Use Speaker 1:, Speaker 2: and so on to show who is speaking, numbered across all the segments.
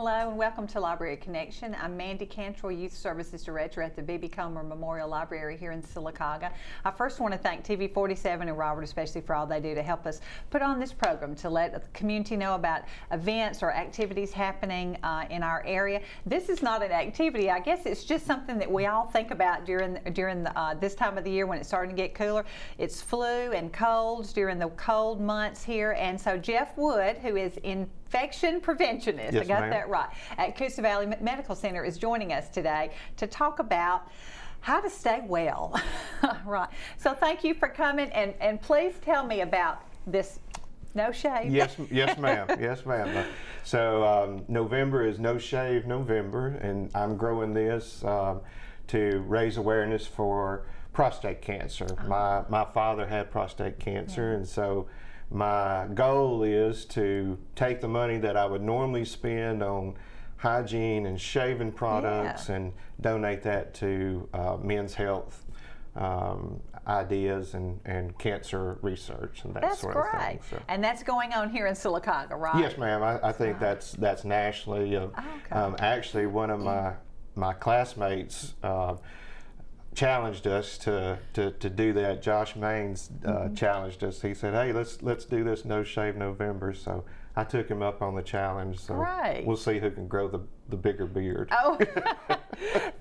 Speaker 1: Hello and welcome to Library Connection. I'm Mandy Cantrell, Youth Services Director at the B.B. Comer Memorial Library here in Sylacauga. I first want to thank TV 47 and Robert especially for all they do to help us put on this program to let the community know about events or activities happening in our area. This is not an activity. I guess it's just something that we all think about during this time of the year when it's starting to get cooler. It's flu and colds during the cold months here, and so Jeff Wood, who is infection preventionist,
Speaker 2: yes,
Speaker 1: I got
Speaker 2: ma'am.
Speaker 1: that right, at Coosa Valley Medical Center is joining us today to talk about how to stay well. Right. So thank you for coming, and please tell me about this no shave.
Speaker 2: Yes, ma'am. Yes, ma'am. So November is No Shave November, and I'm growing this to raise awareness for prostate cancer.
Speaker 1: Oh.
Speaker 2: My father had prostate cancer, and so my goal is to take the money that I would normally spend on hygiene and shaving products and donate that to men's health ideas and cancer research and that sort of thing.
Speaker 1: That's great.
Speaker 2: So.
Speaker 1: And that's going on here in Sylacauga, right?
Speaker 2: Yes, ma'am. I think that's nationally. Actually, one of my classmates challenged us to do that. Josh Maines challenged us. He said, "Hey, let's do this No Shave November." So I took him up on the challenge. So
Speaker 1: Great.
Speaker 2: We'll see who can grow the bigger beard.
Speaker 1: Oh,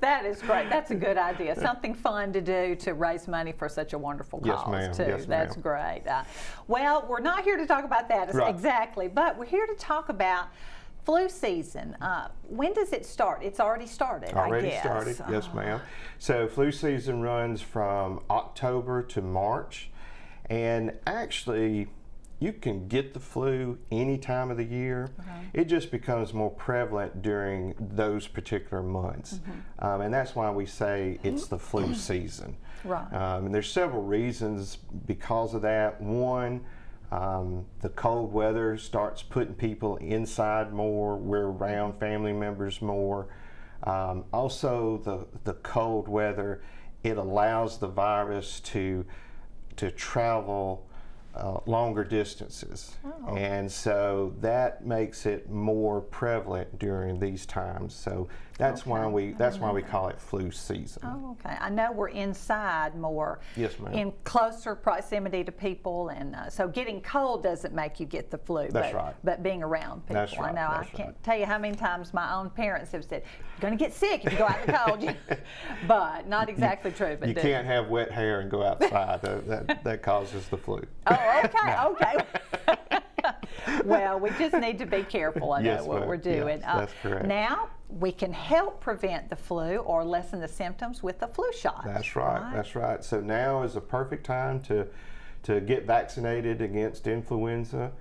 Speaker 1: that is great. That's a good idea. Something fun to do to raise money for such a wonderful cause,
Speaker 2: yes, ma'am.
Speaker 1: too.
Speaker 2: Yes,
Speaker 1: That's
Speaker 2: ma'am.
Speaker 1: great. Well, we're not here to talk about that exactly, but we're here to talk about flu season. When does it start? It's already started,
Speaker 2: Already
Speaker 1: I guess.
Speaker 2: started, yes, ma'am. So flu season runs from October to March, and actually you can get the flu any time of the year. It just becomes more prevalent during those particular months, and that's why we say it's the flu season.
Speaker 1: Right.
Speaker 2: And there's several reasons because of that. One, the cold weather starts putting people inside more. We're around family members more. Also, the cold weather, it allows the virus to travel longer distances, and so that makes it more prevalent during these times. So that's why we call it flu season.
Speaker 1: Oh, okay. I know we're inside more,
Speaker 2: Yes, ma'am.
Speaker 1: in closer proximity to people, and so getting cold doesn't make you get the flu.
Speaker 2: That's right.
Speaker 1: But being around people,
Speaker 2: That's right.
Speaker 1: I know
Speaker 2: That's
Speaker 1: I can't
Speaker 2: right.
Speaker 1: tell you how many times my own parents have said, "You're going to get sick if you go out in the cold." But not exactly true. But
Speaker 2: You can't have wet hair and go outside. that causes the flu.
Speaker 1: Oh, okay, okay. Well, we just need to be careful. I know
Speaker 2: Yes,
Speaker 1: what
Speaker 2: ma'am.
Speaker 1: we're doing.
Speaker 2: Yes, that's correct.
Speaker 1: Now we can help prevent the flu or lessen the symptoms with the flu shot.
Speaker 2: That's right. That's right. So now is a perfect time to get vaccinated against influenza.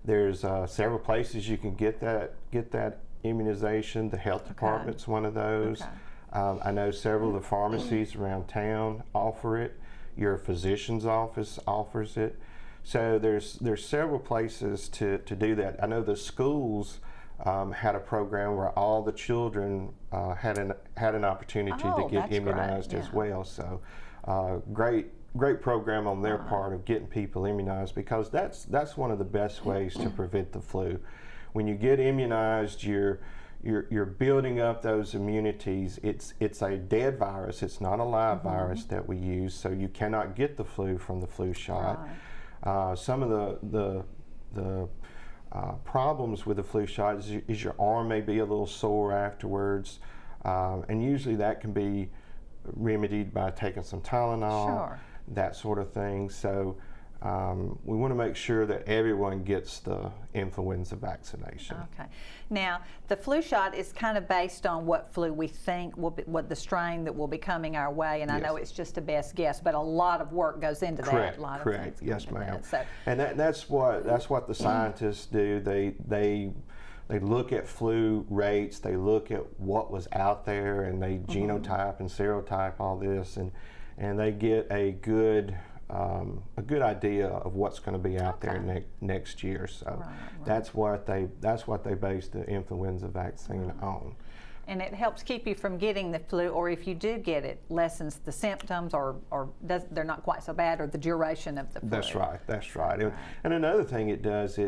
Speaker 2: There's several places you can get that immunization. The health department's one of those.
Speaker 1: Okay.
Speaker 2: I know several of the pharmacies around town offer it. Your physician's office offers it. So there's several places to do that. I know the schools had a program where all the children had an opportunity to get immunized as well. So great program on their part of getting people immunized, because that's one of the best ways to prevent the flu. When you get immunized, you're building up those immunities. It's a dead virus. It's not a live virus that we use, so you cannot get the flu from the flu shot. Some of the problems with the flu shot is your arm may be a little sore afterwards, and usually that can be remedied by taking some Tylenol, that sort of thing. So we want to make sure that everyone gets the influenza vaccination.
Speaker 1: Okay. Now, the flu shot is kind of based on what flu we think will be, what the strain that will be coming our way, and I know it's just a best guess, but a lot of work goes into that. A lot of things
Speaker 2: Yes, ma'am.
Speaker 1: So,
Speaker 2: and that's what the scientists do. They look at flu rates, they look at what was out there, and they genotype and serotype all this, and they get a good idea of what's going to be out there next year. So that's what they base the influenza vaccine on.
Speaker 1: And it helps keep you from getting the flu, or if you do get it, lessens the symptoms, or they're not quite so bad, or the duration of the flu.
Speaker 2: That's right. And another thing it does,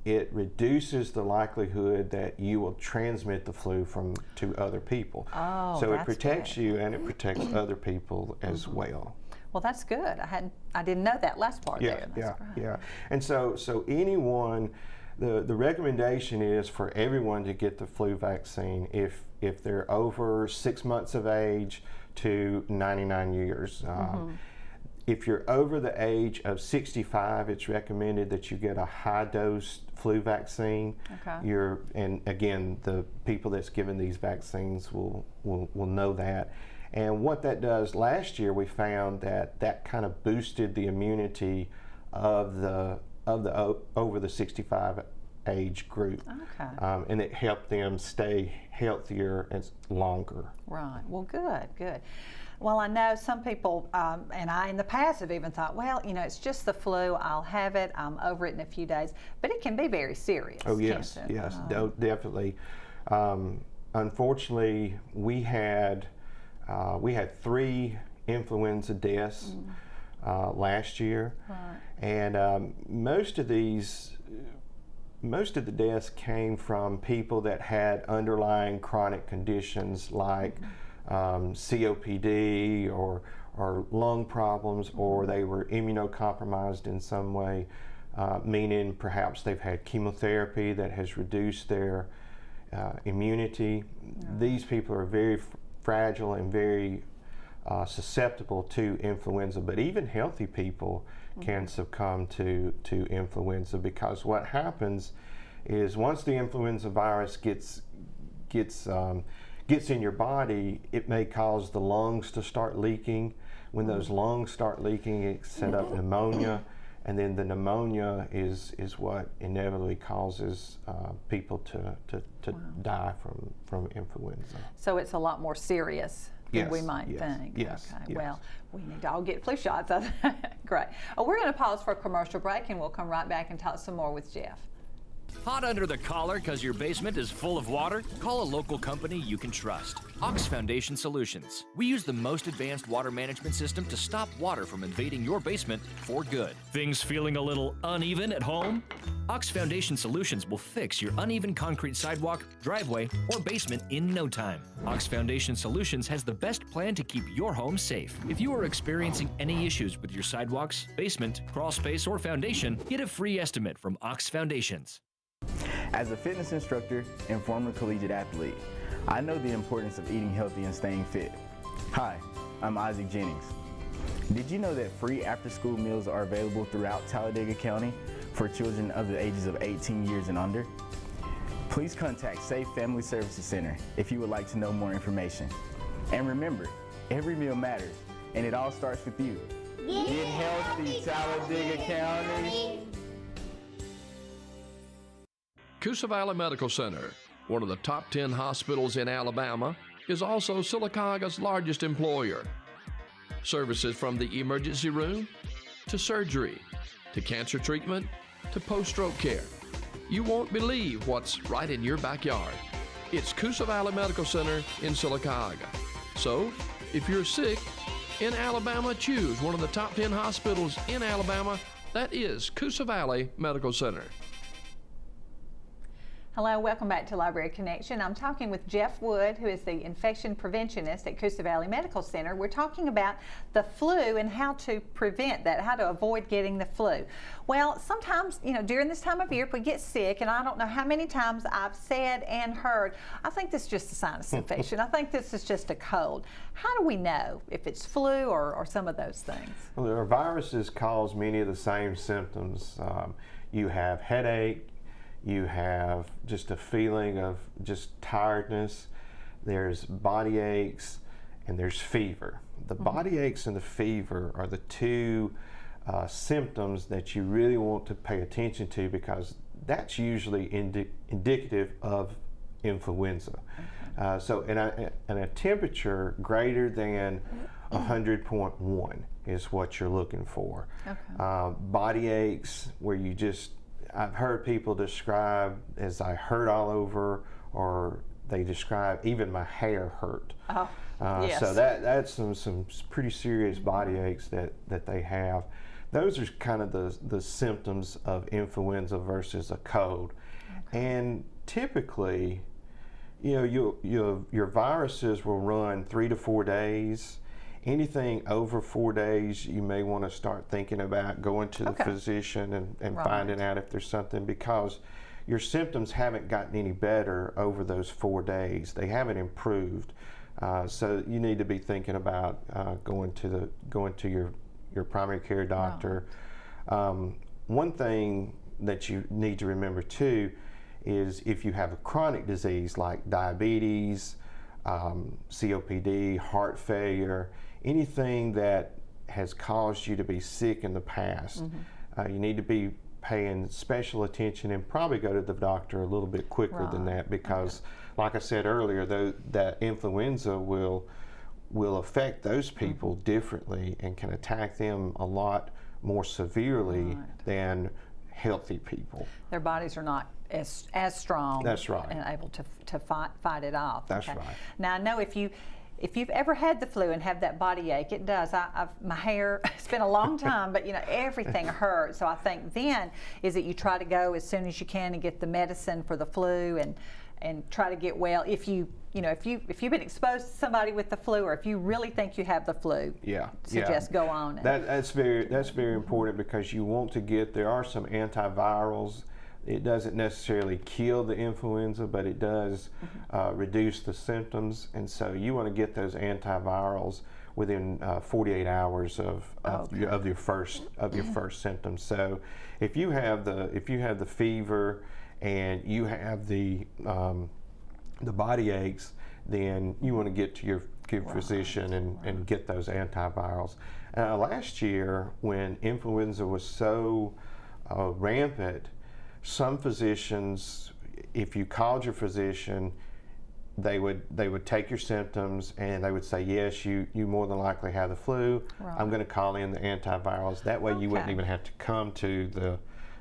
Speaker 2: it reduces the likelihood that you will transmit the flu to other people.
Speaker 1: Oh,
Speaker 2: so it
Speaker 1: that's
Speaker 2: protects
Speaker 1: good.
Speaker 2: you and it protects other people as well.
Speaker 1: Well, that's good. I didn't know that last part there. That's
Speaker 2: Yeah,
Speaker 1: great.
Speaker 2: yeah. And so anyone, the recommendation is for everyone to get the flu vaccine if they're over 6 months of age to 99 years. If you're over the age of 65, it's recommended that you get a high-dose flu vaccine.
Speaker 1: Okay.
Speaker 2: And again, the people that's given these vaccines will know that. And what that does, last year we found that kind of boosted the immunity of the over the 65 age group.
Speaker 1: Okay.
Speaker 2: And it helped them stay healthier and longer.
Speaker 1: Right. Well, good. Well, I know some people, and I in the past have even thought, well, it's just the flu. I'll have it. I'm over it in a few days. But it can be very serious.
Speaker 2: Oh, yes,
Speaker 1: can't it?
Speaker 2: yes, definitely. Unfortunately, we had 3 influenza deaths last year,
Speaker 1: Right.
Speaker 2: and most of the deaths came from people that had underlying chronic conditions like COPD or lung problems, or they were immunocompromised in some way, meaning perhaps they've had chemotherapy that has reduced their immunity. These people are very fragile and very susceptible to influenza, but even healthy people can succumb to influenza, because what happens is once the influenza virus gets in your body, it may cause the lungs to start leaking. When those lungs start leaking, it set up pneumonia, and then the pneumonia is what inevitably causes people to die from influenza.
Speaker 1: So it's a lot more serious than we might think.
Speaker 2: Yes.
Speaker 1: Okay.
Speaker 2: Yes.
Speaker 1: Well, we need to all get flu shots. Great. We're going to pause for a commercial break, and we'll come right back and talk some more with Jeff.
Speaker 3: Hot under the collar because your basement is full of water? Call a local company you can trust. Ox Foundation Solutions. We use the most advanced water management system to stop water from invading your basement for good. Things feeling a little uneven at home? Ox Foundation Solutions will fix your uneven concrete sidewalk, driveway, or basement in no time. Ox Foundation Solutions has the best plan to keep your home safe. If you are experiencing any issues with your sidewalks, basement, crawl space, or foundation, get a free estimate from Ox Foundations.
Speaker 4: As a fitness instructor and former collegiate athlete, I know the importance of eating healthy and staying fit. Hi, I'm Isaac Jennings. Did you know that free after-school meals are available throughout Talladega County for children of the ages of 18 years and under? Please contact Safe Family Services Center if you would like to know more information. And remember, every meal matters, and it all starts with you. Get healthy, Talladega County.
Speaker 5: Coosa Valley Medical Center, one of the top 10 hospitals in Alabama, is also Silicaga's largest employer. Services from the emergency room, to surgery, to cancer treatment, to post-stroke care. You won't believe what's right in your backyard. It's Coosa Valley Medical Center in Silicaga. So, if you're sick in Alabama, choose one of the top 10 hospitals in Alabama. That is Coosa Valley Medical Center.
Speaker 1: Hello, welcome back to Library Connection. I'm talking with Jeff Wood, who is the infection preventionist at Coosa Valley Medical Center. We're talking about the flu and how to prevent that, how to avoid getting the flu. Well, sometimes, during this time of year, if we get sick, and I don't know how many times I've said and heard, I think this is just a sinus infection. I think this is just a cold. How do we know if it's flu or some of those things?
Speaker 2: Well, our viruses cause many of the same symptoms. You have headache, you have just a feeling of just tiredness, there's body aches, and there's fever. The body aches and the fever are the two symptoms that you really want to pay attention to, because that's usually indicative of influenza. So in a temperature greater than 100.1 is what you're looking for.
Speaker 1: Okay.
Speaker 2: Body aches where I've heard people describe as I hurt all over, or they describe even my hair hurt.
Speaker 1: Oh, yes.
Speaker 2: So that's some pretty serious body aches that they have. those are kind of the symptoms of influenza versus a cold. And typically, you know, your viruses will run 3 to 4 days. Anything over 4 days, you may want to start thinking about going to the physician and finding out if there's something, because your symptoms haven't gotten any better over those 4 days. They haven't improved. So you need to be thinking about going to your primary care doctor. One thing that you need to remember too is if you have a chronic disease like diabetes, COPD, heart failure, anything that has caused you to be sick in the past, you need to be paying special attention and probably go to the doctor a little bit quicker than that, because like I said earlier, that influenza will affect those people differently and can attack them a lot more severely than healthy people.
Speaker 1: Their bodies are not as strong.
Speaker 2: That's right.
Speaker 1: And able to fight it off.
Speaker 2: That's right.
Speaker 1: Now I know if you've ever had the flu and have that body ache, it does. My hair, it's been a long time, but you know, everything hurts. So I think then is that you try to go as soon as you can and get the medicine for the flu and try to get well. If you've been exposed to somebody with the flu, or if you really think you have the flu, suggest go on.
Speaker 2: That's very important, because you want to get, there are some antivirals. It doesn't necessarily kill the influenza, but it does reduce the symptoms, and so you want to get those antivirals within 48 hours of your first symptoms. So if you have the fever and you have the body aches, then you want to get to your physician and get those antivirals. Last year, when influenza was so rampant, some physicians, if you called your physician, they would take your symptoms and they would say, yes, you more than likely have the flu. I'm going to call in the antivirals. That way you wouldn't even have to come to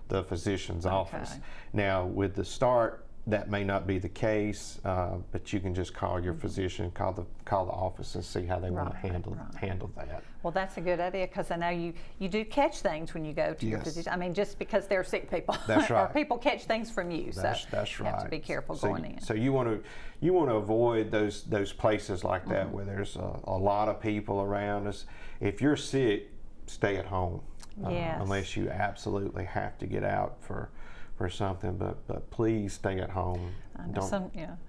Speaker 2: the physician's office. Now with the start, that may not be the case, but you can just call your physician, call the office, and see how they want to handle that.
Speaker 1: Well, that's a good idea, because I know you do catch things when you go to your physician. I mean, just because they're sick people,
Speaker 2: that's right.
Speaker 1: or people catch things from you.
Speaker 2: That's right.
Speaker 1: You have to be careful going in.
Speaker 2: So you want to avoid those places like that where there's a lot of people around us. If you're sick, stay at home, unless you absolutely have to get out for something, but please stay at home.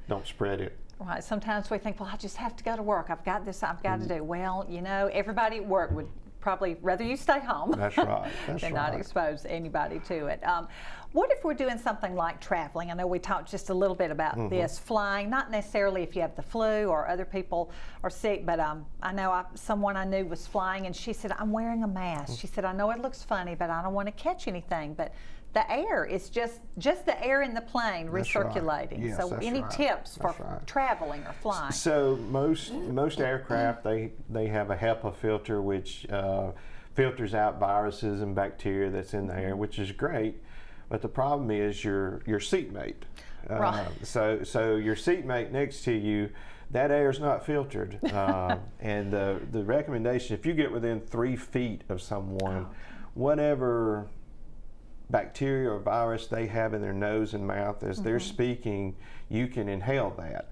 Speaker 2: Don't spread it.
Speaker 1: Right. Sometimes we think, well, I just have to go to work. I've got this I've got to do. Well, you know, everybody at work would probably rather you stay home.
Speaker 2: That's right.
Speaker 1: Than not expose anybody to it. What if we're doing something like traveling? I know we talked just a little bit about this, flying, not necessarily if you have the flu or other people are sick, but I know someone I knew was flying, and she said, I'm wearing a mask. She said, I know it looks funny, but I don't want to catch anything. But the air is just the air in the plane recirculating. Right. Yes, so any tips for traveling or flying?
Speaker 2: So most aircraft, they have a HEPA filter, which filters out viruses and bacteria that's in the air, which is great. But the problem is your seatmate.
Speaker 1: Right.
Speaker 2: So your seatmate next to you, that air is not filtered. And the recommendation, if you get within 3 feet of someone, whatever bacteria or virus they have in their nose and mouth as they're speaking, you can inhale that.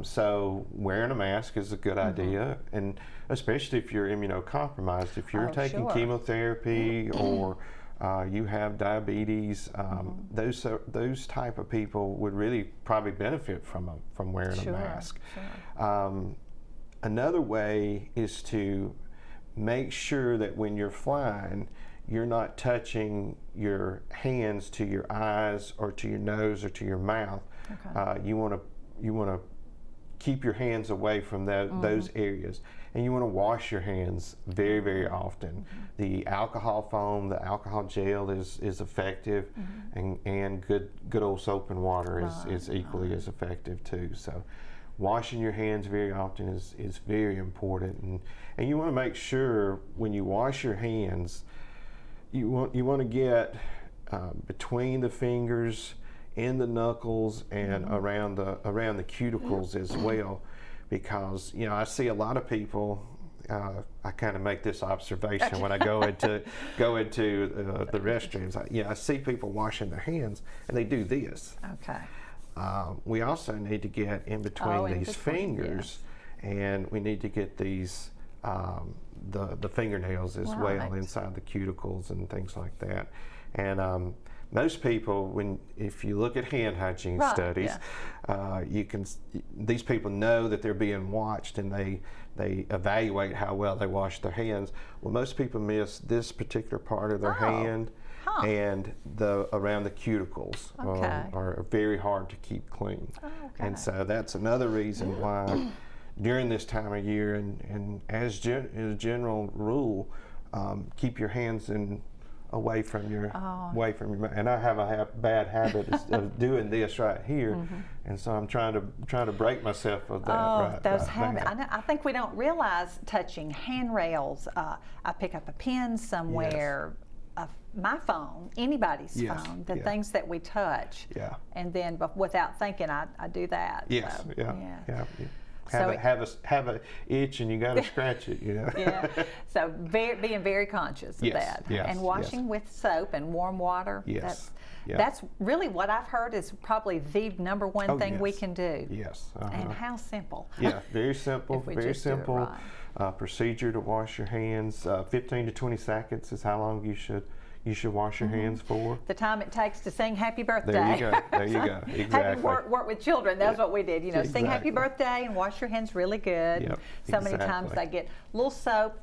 Speaker 2: So wearing a mask is a good idea, and especially if you're immunocompromised, if you're taking chemotherapy or you have diabetes, those type of people would really probably benefit from wearing a mask. Another way is to make sure that when you're flying, you're not touching your hands to your eyes or to your nose or to your mouth. You want to keep your hands away from those areas, and you want to wash your hands very, very often. The alcohol foam, the alcohol gel is effective, and good old soap and water is equally as effective too. So washing your hands very often is very important, and you want to make sure when you wash your hands, you want to get between the fingers, in the knuckles, and around the cuticles as well, because I see a lot of people I kind of make this observation when I go into the restrooms. I see people washing their hands, and they do this.
Speaker 1: Okay.
Speaker 2: We also need to get in between
Speaker 1: in
Speaker 2: these
Speaker 1: between,
Speaker 2: fingers, and we need to get these the fingernails as well
Speaker 1: Right.
Speaker 2: inside the cuticles and things like that. And most people, if you look at hand hygiene
Speaker 1: Right,
Speaker 2: studies, these people know that they're being watched, and they evaluate how well they wash their hands. Well, most people miss this particular part of their hand.
Speaker 1: Huh.
Speaker 2: And around the cuticles
Speaker 1: Okay.
Speaker 2: are very hard to keep clean.
Speaker 1: Oh, okay.
Speaker 2: And so that's another reason why during this time of year, and as a general rule, keep your hands away from your mouth. And I have a bad habit of doing this right here, and so I'm trying to break myself of that.
Speaker 1: Those habits. I think we don't realize touching handrails. I pick up a pen somewhere. My phone, anybody's
Speaker 2: Yes,
Speaker 1: phone, the
Speaker 2: yeah.
Speaker 1: things that we touch,
Speaker 2: Yeah.
Speaker 1: and then without thinking, I do that.
Speaker 2: Yes.
Speaker 1: So,
Speaker 2: Yeah.
Speaker 1: So
Speaker 2: Have a itch, and you got to scratch it.
Speaker 1: Yeah. So being very conscious of
Speaker 2: Yes,
Speaker 1: that,
Speaker 2: yes,
Speaker 1: and washing with soap and warm water.
Speaker 2: Yes.
Speaker 1: That's really what I've heard is probably the number one thing we
Speaker 2: yes.
Speaker 1: can do.
Speaker 2: Yes.
Speaker 1: And how simple.
Speaker 2: Yeah, very simple.
Speaker 1: If we
Speaker 2: Very
Speaker 1: just do it
Speaker 2: simple
Speaker 1: right.
Speaker 2: procedure to wash your hands. 15 to 20 seconds is how long you should wash your hands for.
Speaker 1: The time it takes to sing happy birthday.
Speaker 2: There you go. There you go. Exactly.
Speaker 1: Having work with children, that's what we did. Sing happy
Speaker 2: Exactly.
Speaker 1: birthday and wash your hands really good.
Speaker 2: Yep,
Speaker 1: So many times
Speaker 2: exactly.
Speaker 1: they get a little soap,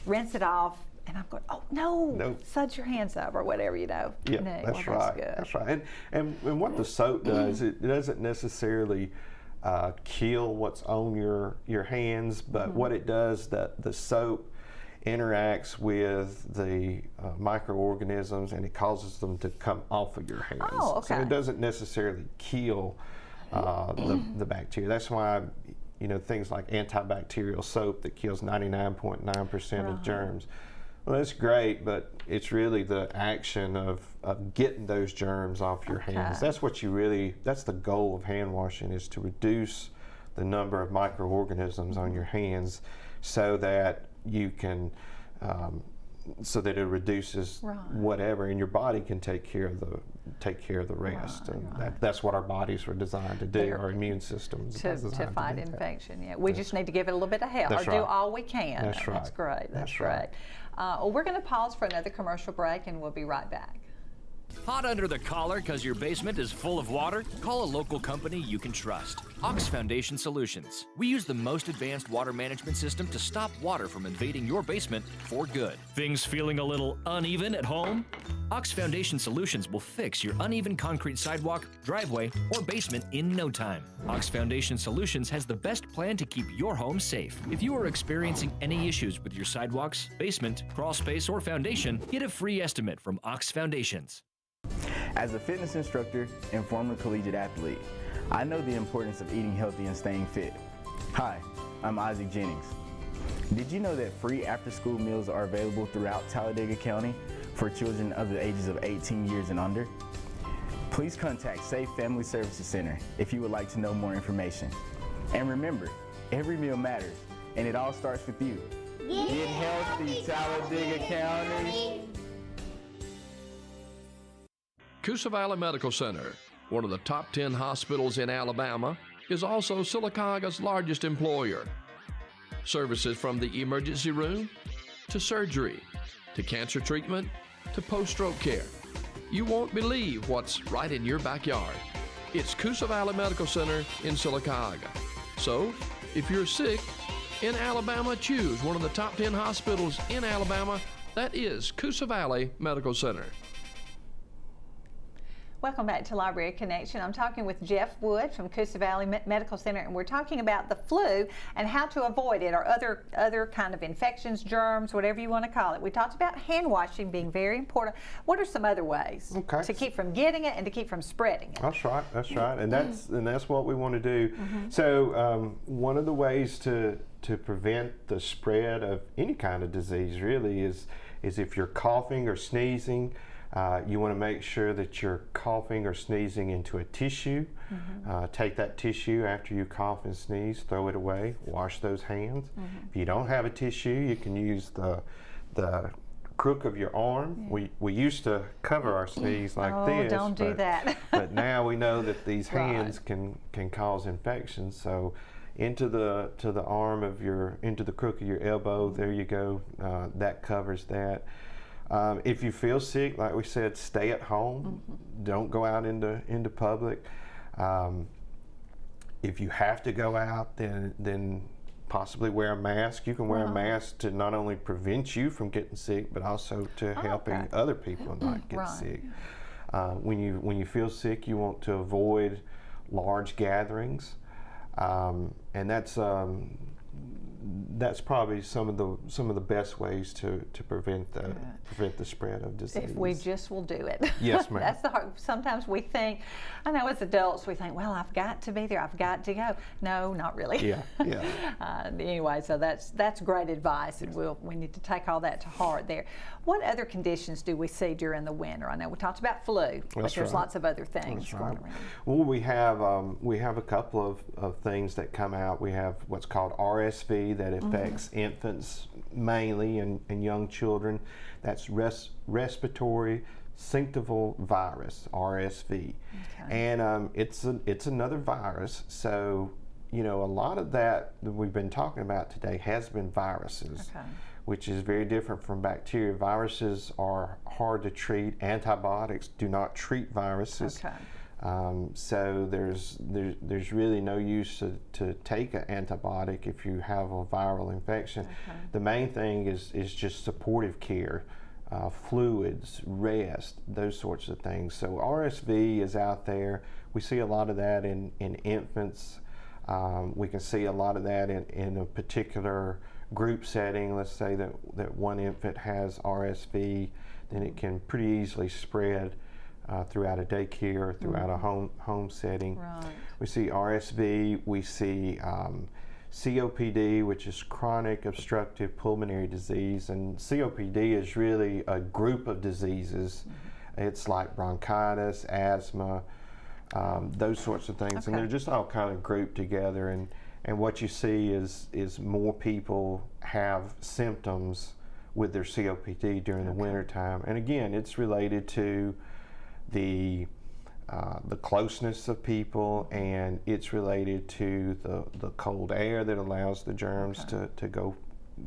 Speaker 1: rinse it off, and I'm going, oh no,
Speaker 2: Nope.
Speaker 1: suds your hands up or whatever,
Speaker 2: Yeah,
Speaker 1: No,
Speaker 2: that's
Speaker 1: well,
Speaker 2: right.
Speaker 1: good.
Speaker 2: That's right. And what the soap does, it doesn't necessarily kill what's on your hands, but what it does, that the soap interacts with the microorganisms, and it causes them to come off of your hands.
Speaker 1: Oh, okay.
Speaker 2: So it doesn't necessarily kill the bacteria. That's why things like antibacterial soap that kills 99.9% of germs. Well, that's great, but it's really the action of getting those germs off your hands. That's what that's the goal of hand washing, is to reduce the number of microorganisms on your hands, so that you can, so that it reduces whatever, and your body can take care of the rest. And that's what our bodies were designed to do. Our immune systems
Speaker 1: To fight infection. Yeah, we just need to give it a little bit of help,
Speaker 2: That's
Speaker 1: or
Speaker 2: right.
Speaker 1: do all we can.
Speaker 2: That's right.
Speaker 1: That's great. That's
Speaker 2: That's
Speaker 1: great.
Speaker 2: right.
Speaker 1: Well, we're going to pause for another commercial break, and we'll be right back.
Speaker 3: Hot under the collar because your basement is full of water? Call a local company you can trust. Ox Foundation Solutions. We use the most advanced water management system to stop water from invading your basement for good. Things feeling a little uneven at home? Ox Foundation Solutions will fix your uneven concrete sidewalk, driveway, or basement in no time. Ox Foundation Solutions has the best plan to keep your home safe. If you are experiencing any issues with your sidewalks, basement, crawl space, or foundation, get a free estimate from Ox Foundations.
Speaker 4: As a fitness instructor and former collegiate athlete, I know the importance of eating healthy and staying fit. Hi, I'm Isaac Jennings. Did you know that free after-school meals are available throughout Talladega County for children of the ages of 18 years and under? Please contact Safe Family Services Center if you would like to know more information. And remember, every meal matters, and it all starts with you. Get healthy, Talladega County.
Speaker 5: Coosa Valley Medical Center, one of the top 10 hospitals in Alabama, is also Silicaga's largest employer. Services from the emergency room to surgery to cancer treatment to post-stroke care. You won't believe what's right in your backyard. It's Coosa Valley Medical Center in Silicaga. So, if you're sick in Alabama, choose one of the top 10 hospitals in Alabama. That is Coosa Valley Medical Center.
Speaker 1: Welcome back to Library Connection. I'm talking with Jeff Wood from Coosa Valley Medical Center, and we're talking about the flu and how to avoid it, or other kind of infections, germs, whatever you want to call it. We talked about hand washing being very important. What are some other ways to keep from getting it and to keep from spreading it?
Speaker 2: That's right. That's right. And that's what we want to do. So one of the ways to prevent the spread of any kind of disease really is if you're coughing or sneezing. You want to make sure that you're coughing or sneezing into a tissue. Take that tissue after you cough and sneeze, throw it away, wash those hands. If you don't have a tissue, you can use the crook of your arm. We used to cover our sneeze like this.
Speaker 1: Oh, don't do that.
Speaker 2: But now we know that these
Speaker 1: Right.
Speaker 2: hands can cause infections. So into the arm of into the crook of your elbow, there you go. That covers that. If you feel sick, like we said, stay at home. Don't go out into public. If you have to go out, then possibly wear a mask. You can wear a mask to not only prevent you from getting sick, but also to helping other people not get
Speaker 1: Right.
Speaker 2: sick. When you feel sick, you want to avoid large gatherings, and that's probably some of the best ways to prevent the spread of disease.
Speaker 1: If we just will do it.
Speaker 2: Yes, ma'am.
Speaker 1: That's the hard. Sometimes we think, I know as adults we think, well, I've got to be there. I've got to go. No, not really.
Speaker 2: Yeah, yeah.
Speaker 1: Anyway, so that's great advice, and we need to take all that to heart there. What other conditions do we see during the winter? I know we talked about flu, but
Speaker 2: That's
Speaker 1: there's
Speaker 2: right.
Speaker 1: lots of other things
Speaker 2: That's
Speaker 1: going
Speaker 2: right.
Speaker 1: around.
Speaker 2: Well, we have a couple of things that come out. We have what's called RSV that affects infants mainly and young children. That's respiratory syncytial virus, RSV, and it's another virus. So a lot of that we've been talking about today has been viruses. Which is very different from bacteria. Viruses are hard to treat. Antibiotics do not treat viruses. So there's really no use to take an antibiotic if you have a viral infection. The main thing is just supportive care, fluids, rest, those sorts of things. So RSV is out there. We see a lot of that in infants. We can see a lot of that in a particular group setting. Let's say that one infant has RSV, then it can pretty easily spread throughout a daycare, throughout a home setting.
Speaker 1: Right.
Speaker 2: We see RSV, we see COPD, which is chronic obstructive pulmonary disease, and COPD is really a group of diseases. It's like bronchitis, asthma, those sorts of things, and they're just all kind of grouped together. And what you see is more people have symptoms with their COPD during the winter time. And again, it's related to the closeness of people, and it's related to the cold air that allows the germs to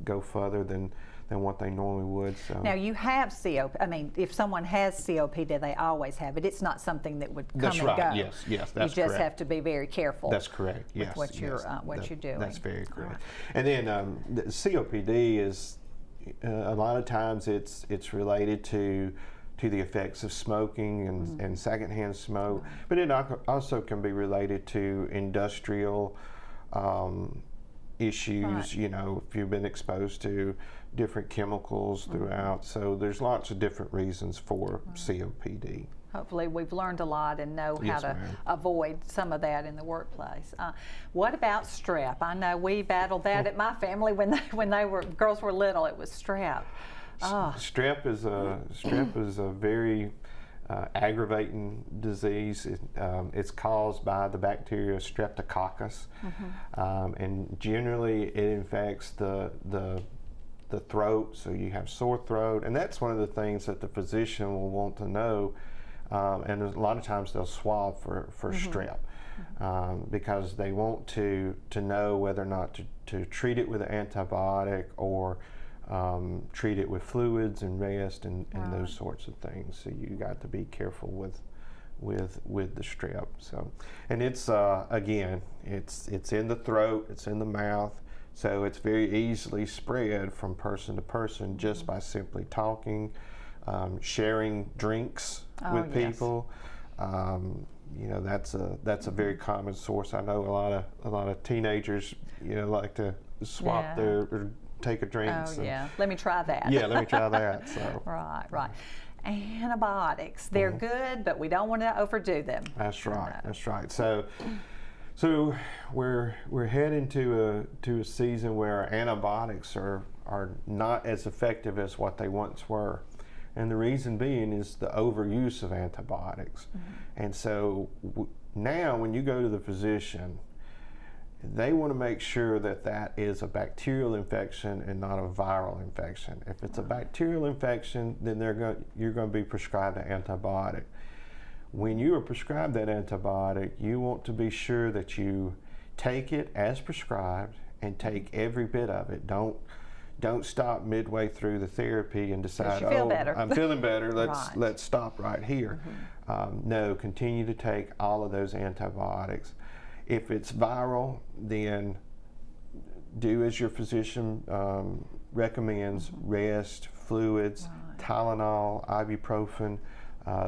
Speaker 2: go further than what they normally would. So
Speaker 1: Now you have COPD. I mean, if someone has COPD, they always have it. It's not something that would come
Speaker 2: that's
Speaker 1: and
Speaker 2: right.
Speaker 1: go.
Speaker 2: Yes, that's
Speaker 1: You just
Speaker 2: correct.
Speaker 1: have to be very careful.
Speaker 2: That's correct. Yes,
Speaker 1: what you're doing.
Speaker 2: That's very correct.
Speaker 1: Right.
Speaker 2: And then the COPD is a lot of times it's related to the effects of smoking and secondhand smoke, but it also can be related to industrial issues.
Speaker 1: Right.
Speaker 2: If you've been exposed to different chemicals throughout. So there's lots of different reasons for COPD.
Speaker 1: Hopefully we've learned a lot and know how
Speaker 2: Yes,
Speaker 1: to
Speaker 2: ma'am.
Speaker 1: avoid some of that in the workplace. What about strep? I know we battled that at my family when girls were little. It was strep.
Speaker 2: Strep is a very aggravating disease. It's caused by the bacteria Streptococcus, and generally it infects the throat. So you have sore throat, and that's one of the things that the physician will want to know. And a lot of times they'll swab for strep because they want to know whether or not to treat it with an antibiotic or treat it with fluids and rest and those sorts of things. So you got to be careful with the strep. So, and it's again, it's in the throat, it's in the mouth. So it's very easily spread from person to person just by simply talking, sharing drinks with people. That's a very common source. I know a lot of teenagers, like to swap or take a drink.
Speaker 1: Oh yeah, let me try that.
Speaker 2: Yeah, let me try that. So.
Speaker 1: Right. Antibiotics, they're good, but we don't want to overdo them.
Speaker 2: That's right. That's right. So we're heading to a season where antibiotics are not as effective as what they once were. And the reason being is the overuse of antibiotics. And so now when you go to the physician, they want to make sure that that is a bacterial infection and not a viral infection. If it's a bacterial infection, then you're going to be prescribed an antibiotic. When you are prescribed that antibiotic, you want to be sure that you take it as prescribed and take every bit of it. Don't stop midway through the therapy and decide,
Speaker 1: you feel better.
Speaker 2: I'm feeling better,
Speaker 1: Right.
Speaker 2: let's stop right here. No, continue to take all of those antibiotics. If it's viral, then do as your physician recommends, rest, fluids, Tylenol, ibuprofen,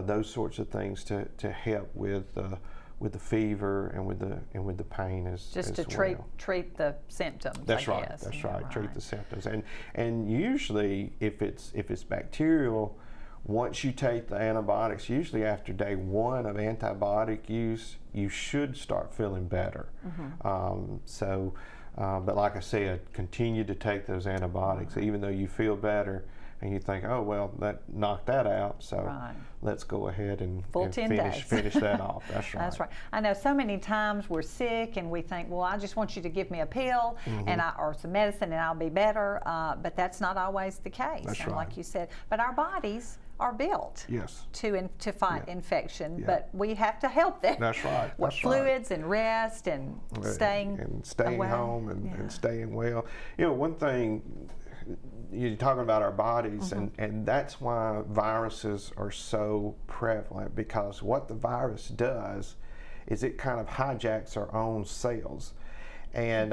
Speaker 2: those sorts of things to help with the fever and with the pain as
Speaker 1: Just
Speaker 2: as
Speaker 1: to
Speaker 2: well.
Speaker 1: treat the symptoms.
Speaker 2: That's
Speaker 1: I
Speaker 2: right.
Speaker 1: guess.
Speaker 2: That's
Speaker 1: Yeah,
Speaker 2: right. Treat the symptoms, and usually if it's bacterial, once you take the antibiotics, usually after day 1 of antibiotic use, you should start feeling better. But like I said, continue to take those antibiotics, even though you feel better. And you think, oh, well, that knocked that out, so let's go ahead and,
Speaker 1: Full 10 days.
Speaker 2: finish that off. That's right.
Speaker 1: That's right. I know so many times we're sick and we think, well, I just want you to give me a pill or some medicine and I'll be better, but that's not always the case.
Speaker 2: That's
Speaker 1: and
Speaker 2: right.
Speaker 1: like you said, but our bodies are built
Speaker 2: Yes.
Speaker 1: to fight infection,
Speaker 2: Yeah.
Speaker 1: but we have to help them.
Speaker 2: That's right.
Speaker 1: What
Speaker 2: That's right.
Speaker 1: fluids and rest and staying away.
Speaker 2: home and staying well. You know, one thing, you're talking about our bodies, and that's why viruses are so prevalent, because what the virus does is it kind of hijacks our own cells, and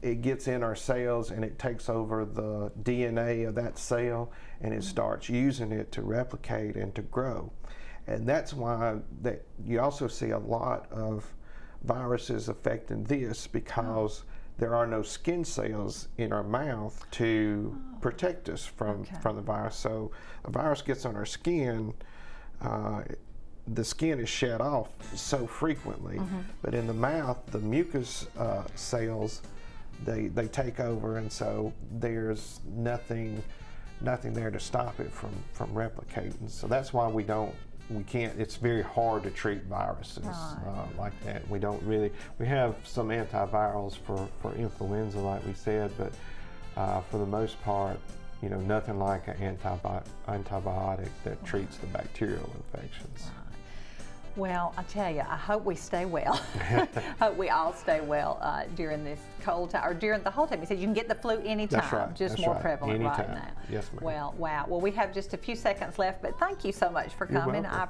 Speaker 2: it gets in our cells and it takes over the DNA of that cell and it starts using it to replicate and to grow. And that's why that you also see a lot of viruses affecting this, because there are no skin cells in our mouth to protect us from the virus. So a virus gets on our skin, the skin is shed off so frequently, but in the mouth, the mucus cells, they take over, and so there's nothing there to stop it from replicating. So that's why we can't, it's very hard to treat viruses like that. We have some antivirals for influenza, like we said, but for the most part, you know, nothing like an antibiotic that treats the bacterial infections.
Speaker 1: Well, I tell you, I hope we stay well. Hope we all stay well during this cold time, or during the whole time. You said you can get the flu anytime,
Speaker 2: That's right.
Speaker 1: just
Speaker 2: That's
Speaker 1: more
Speaker 2: right.
Speaker 1: prevalent right
Speaker 2: Anytime.
Speaker 1: now.
Speaker 2: Yes, ma'am.
Speaker 1: Well, wow. Well, we have just a few seconds left, but thank you so much for
Speaker 2: You're
Speaker 1: coming.
Speaker 2: welcome.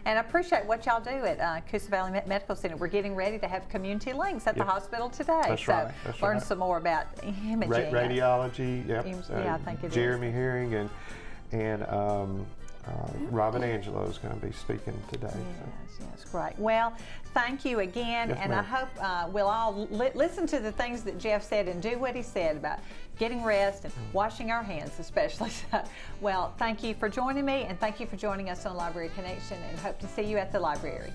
Speaker 1: I appreciate what y'all do at Coosa Valley Medical Center. We're getting ready to have community links at the hospital today.
Speaker 2: That's
Speaker 1: so
Speaker 2: right. That's
Speaker 1: learn
Speaker 2: right.
Speaker 1: some more about imaging.
Speaker 2: Radiology, yep.
Speaker 1: Yeah, I think it is.
Speaker 2: Jeremy Herring and Robin Angelo is going to be speaking today.
Speaker 1: Yes, great. Well, thank you again,
Speaker 2: Yes,
Speaker 1: and
Speaker 2: ma'am.
Speaker 1: I hope we'll all listen to the things that Jeff said and do what he said about getting rest and washing our hands especially. So, well, thank you for joining me, and thank you for joining us on Library Connection, and hope to see you at the library.